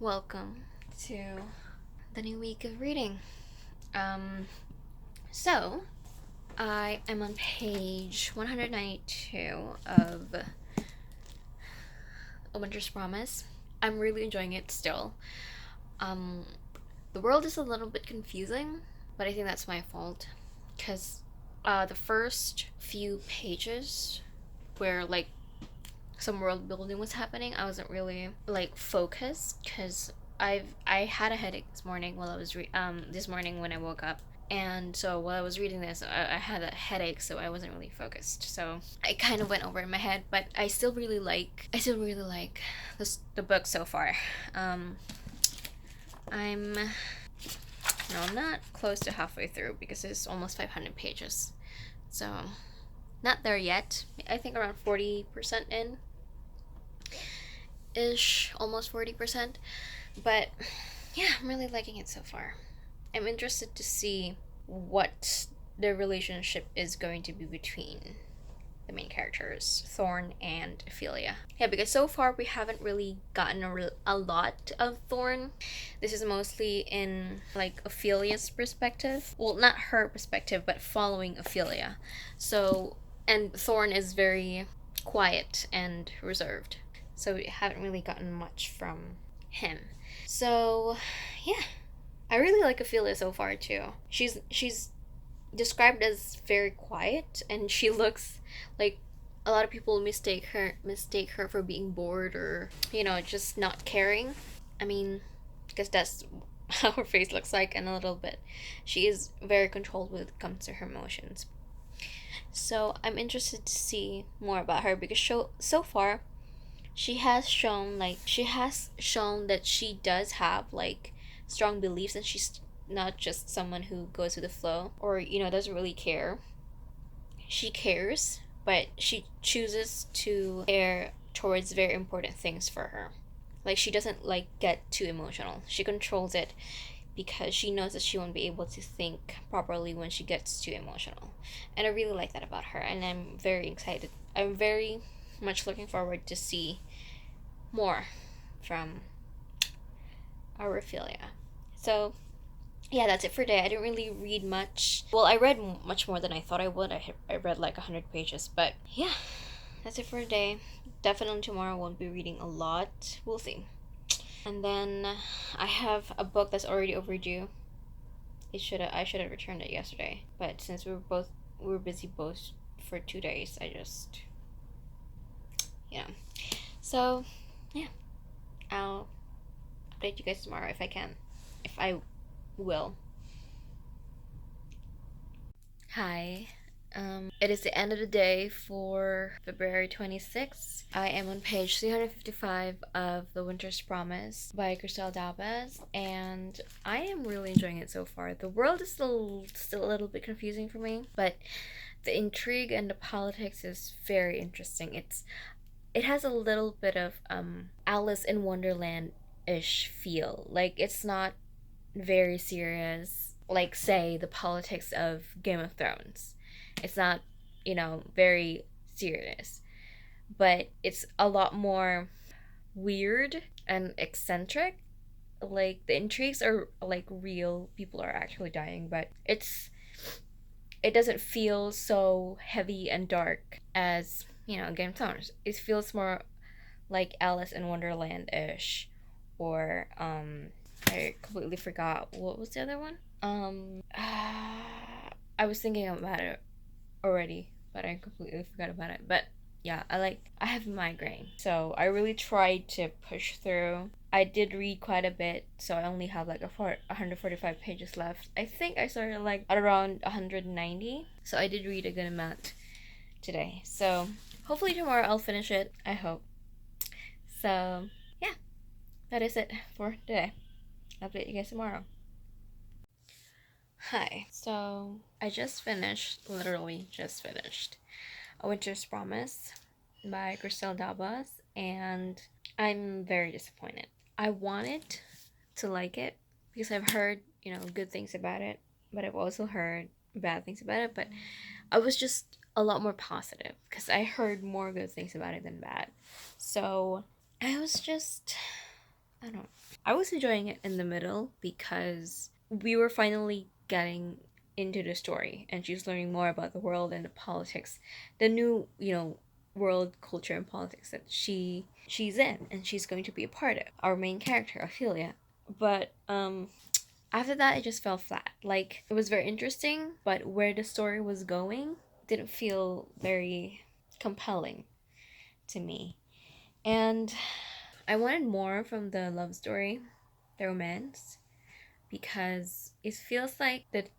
Welcome to the new week of reading. So I am on page 192 of A Winter's Promise. I'm really enjoying it still. Um, the world is a little bit confusing, but I think that's my fault because the first few pages where some world building was happening, I wasn't really focused because I had a headache this morning while I was this morning when I woke up, and so while I was reading this, I had a headache, so I wasn't really focused. So I kind of went over in my head, but I still really like the book so far. I'm no, I'm not close to halfway through because it's almost 500 pages, so not there yet. I think around 40% in ish, almost 40%. But yeah, I'm really liking it so far. I'm interested to see what the relationship is going to be between the main characters, Thorn and Ophelia. Yeah, because so far we haven't really gotten a lot of Thorn. This is mostly in Ophelia's perspective. Well, not her perspective, but following Ophelia. So, and Thorn is very quiet and reserved. So we haven't really gotten much from him. So, yeah, I really like Ophelia so far too. She's described as very quiet, and she looks like a lot of people mistake her for being bored or just not caring. I mean, because that's how her face looks like, and a little bit. She is very controlled when it comes to her emotions. So I'm interested to see more about her because so far she has shown that she does have strong beliefs, and she's not just someone who goes with the flow or doesn't really care. She cares, but she chooses to care towards very important things for her. Like, she doesn't get too emotional. She controls it because she knows that she won't be able to think properly when she gets too emotional. And I really like that about her, and I'm very excited. I'm very much looking forward to see more from our Ophelia. So yeah, that's it for today. I didn't really read much. Well, I read much more than I thought I would. I read 100 pages, but yeah, that's it for today. Definitely tomorrow I won't be reading a lot. We'll see. And then I have a book that's already overdue. I should have returned it yesterday, but since we were busy both for 2 days, I just So yeah, I'll update you guys tomorrow if I can, if I will. Hi. It is the end of the day for February 26th. I am on page 355 of The Winter's Promise by Christelle Dabas, and I am really enjoying it so far. The world is still a little bit confusing for me, but the intrigue and the politics is very interesting. It has a little bit of Alice in Wonderland ish feel. Like, it's not very serious, like, say, the politics of Game of Thrones. It's not, very serious, but it's a lot more weird and eccentric. Like, the intrigues are real, people are actually dying, but it doesn't feel so heavy and dark as, Game of Thrones. It feels more like Alice in Wonderland ish, or I completely forgot what was the other one. I was thinking about it already, but I completely forgot about it. But yeah, I have a migraine, so I really tried to push through. I did read quite a bit, so I only have 145 pages left. I think I started at around 190, so I did read a good amount today. So hopefully tomorrow I'll finish it. I hope. So yeah, that is it for today. I'll update you guys tomorrow. Hi. So I literally just finished A Winter's Promise by Christelle Dabas, and I'm very disappointed. I wanted to like it because I've heard, good things about it, but I've also heard bad things about it, but I was just a lot more positive because I heard more good things about it than bad. So I was just I don't know. I was enjoying it in the middle because we were finally getting into the story and she's learning more about the world and the politics, the new, world culture and politics that she's in and she's going to be a part of. Our main character, Ophelia. But after that it just fell flat. Like it was very interesting, but where the story was going didn't feel very compelling to me. And I wanted more from the love story, the romance, because it feels like that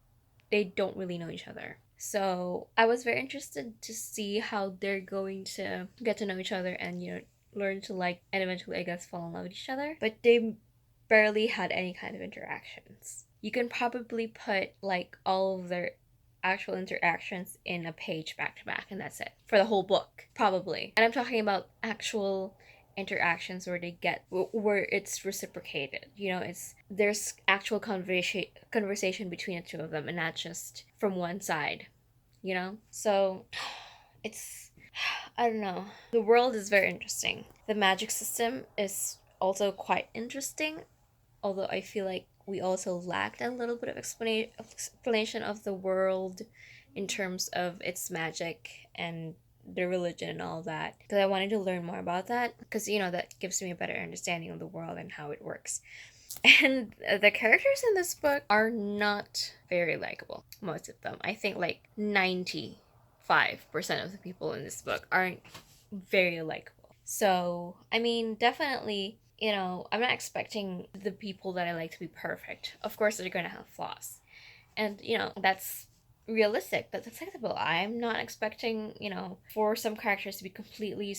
they don't really know each other. So I was very interested to see how they're going to get to know each other and, learn to like and eventually, I guess, fall in love with each other. But they barely had any kind of interactions. You can probably put like all of their actual interactions in a page back to back, and that's it for the whole book, probably. And I'm talking about actual interactions where they get where it's reciprocated. It's there's actual conversation between the two of them and not just from one side. So it's, I don't know. The world is very interesting. The magic system is also quite interesting, although I feel like we also lacked a little bit of explanation of the world in terms of its magic and the religion and all that, because I wanted to learn more about that, because that gives me a better understanding of the world and how it works. And the characters in this book are not very likable, most of them. I think like 95% of the people in this book aren't very likable. So I mean, definitely, I'm not expecting the people that I like to be perfect. Of course they're going to have flaws, and that's realistic, that's acceptable. I'm not expecting, for some characters to be completely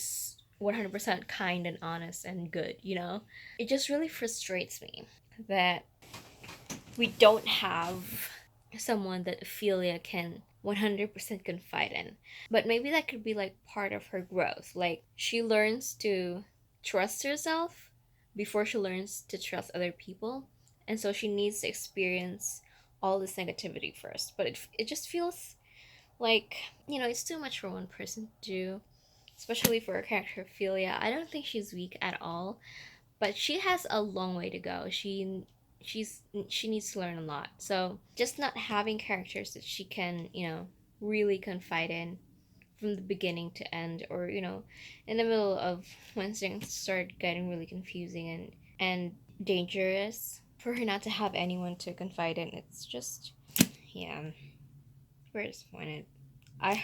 100% kind and honest and good. It just really frustrates me that we don't have someone that Ophelia can 100% confide in. But maybe that could be like part of her growth. Like she learns to trust herself before she learns to trust other people. And so she needs to experience all this negativity first. But it just feels like, it's too much for one person to do, especially for a character Ophelia. I don't think she's weak at all, but she has a long way to go. She needs to learn a lot. So just not having characters that she can, really confide in from the beginning to end, or in the middle of when things start getting really confusing and dangerous, for her not to have anyone to confide in. It's just, yeah, very disappointed. I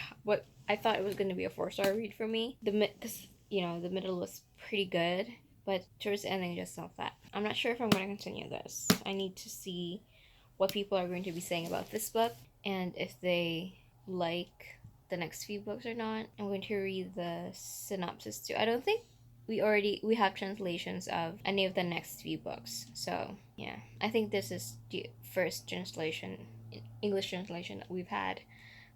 thought it was going to be a 4-star read for me. Because the middle was pretty good, but towards the ending just felt flat. I'm not sure if I'm going to continue this. I need to see what people are going to be saying about this book and if they like the next few books or not. I'm going to read the synopsis too. I don't think we have translations of any of the next few books. So yeah, I think this is the first translation, English translation that we've had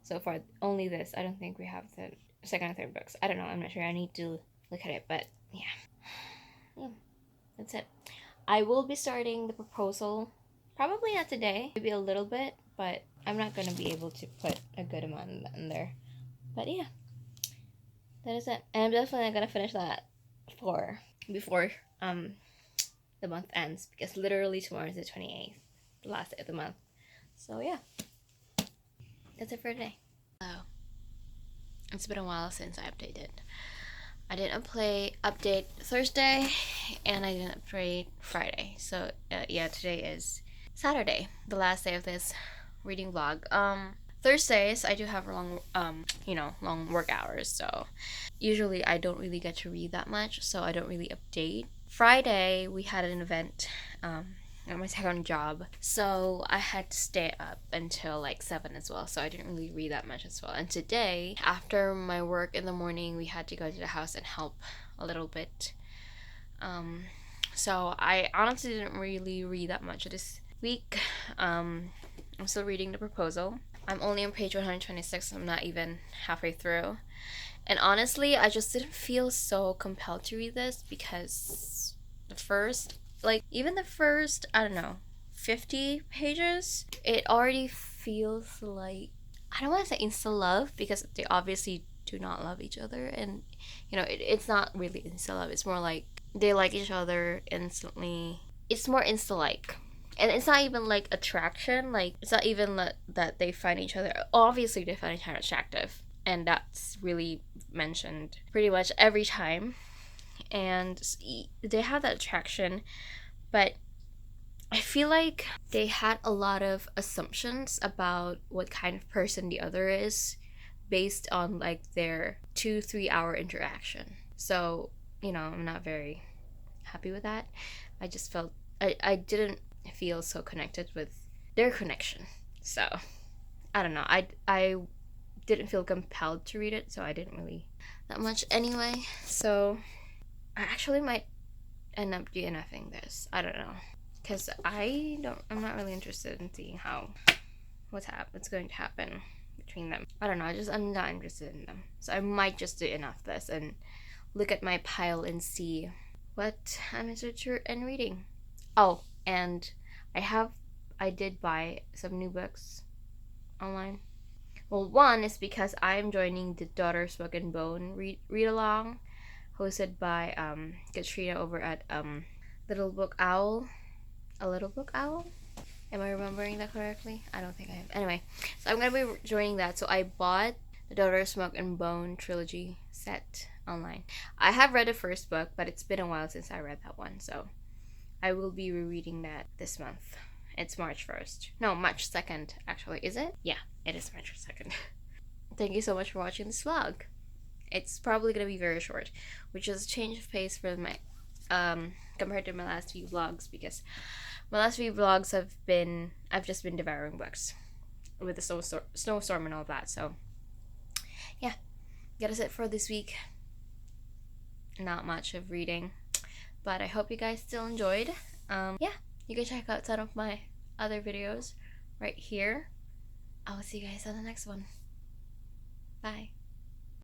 so far. Only this. I don't think we have the second and third books. I don't know. I'm not sure. I need to look at it. But yeah, that's it. I will be starting the proposal. Probably not today. Maybe a little bit, but I'm not going to be able to put a good amount in there. But yeah, that is it. And I'm definitely not going to finish that before the month ends, because literally tomorrow is the 28th, the last day of the month. So yeah, that's it for today. Hello. It's been a while since I updated. I didn't update Thursday, and I didn't update Friday. So yeah, today is Saturday, the last day of this reading vlog. Thursdays I do have long work hours, so usually I don't really get to read that much, so I don't really update. Friday we had an event at my second job, so I had to stay up until like 7 as well, so I didn't really read that much as well. And today, after my work in the morning, we had to go to the house and help a little bit. So I honestly didn't really read that much this week. I'm still reading the proposal. I'm only on page 126, so I'm not even halfway through. And honestly, I just didn't feel so compelled to read this, because the first, I don't know, 50 pages, it already feels like, I don't want to say insta love, because they obviously do not love each other, and it's not really insta love. It's more like they like each other instantly. It's more insta-like. And it's not even like attraction. Like, it's not even that they find each other. Obviously, they find each other attractive. And that's really mentioned pretty much every time. And they have that attraction. But I feel like they had a lot of assumptions about what kind of person the other is based on like their 2-3 hour interaction. So, I'm not very happy with that. I just felt I didn't feel so connected with their connection. So I don't know. I didn't feel compelled to read it, so I didn't really that much anyway. So I actually might end up DNFing this. I don't know, because I'm not really interested in seeing what's going to happen between them. I don't know. I'm not interested in them. So I might just DNF this and look at my pile and see what I'm interested in reading. Oh, and I did buy some new books online. Well, one is because I am joining the Daughters Book and Bone read along, hosted by Katrina over at Little Book Owl. A Little Book Owl? Am I remembering that correctly? I don't think I am. Anyway, so I'm gonna be joining that. So I bought the Daughter Smoke and Bone trilogy set online. I have read the first book, but it's been a while since I read that one, so I will be rereading that this month. It's March 1st. No, March 2nd, actually. Is it? Yeah, it is March 2nd. Thank you so much for watching this vlog. It's probably gonna be very short, which is a change of pace for my compared to my last few vlogs, because my last few vlogs I've just been devouring books with the snowstorm and all that. So yeah, that's it for this week. Not much of reading, but I hope you guys still enjoyed. Yeah, you can check out some of my other videos right here. I will see you guys on the next one. Bye.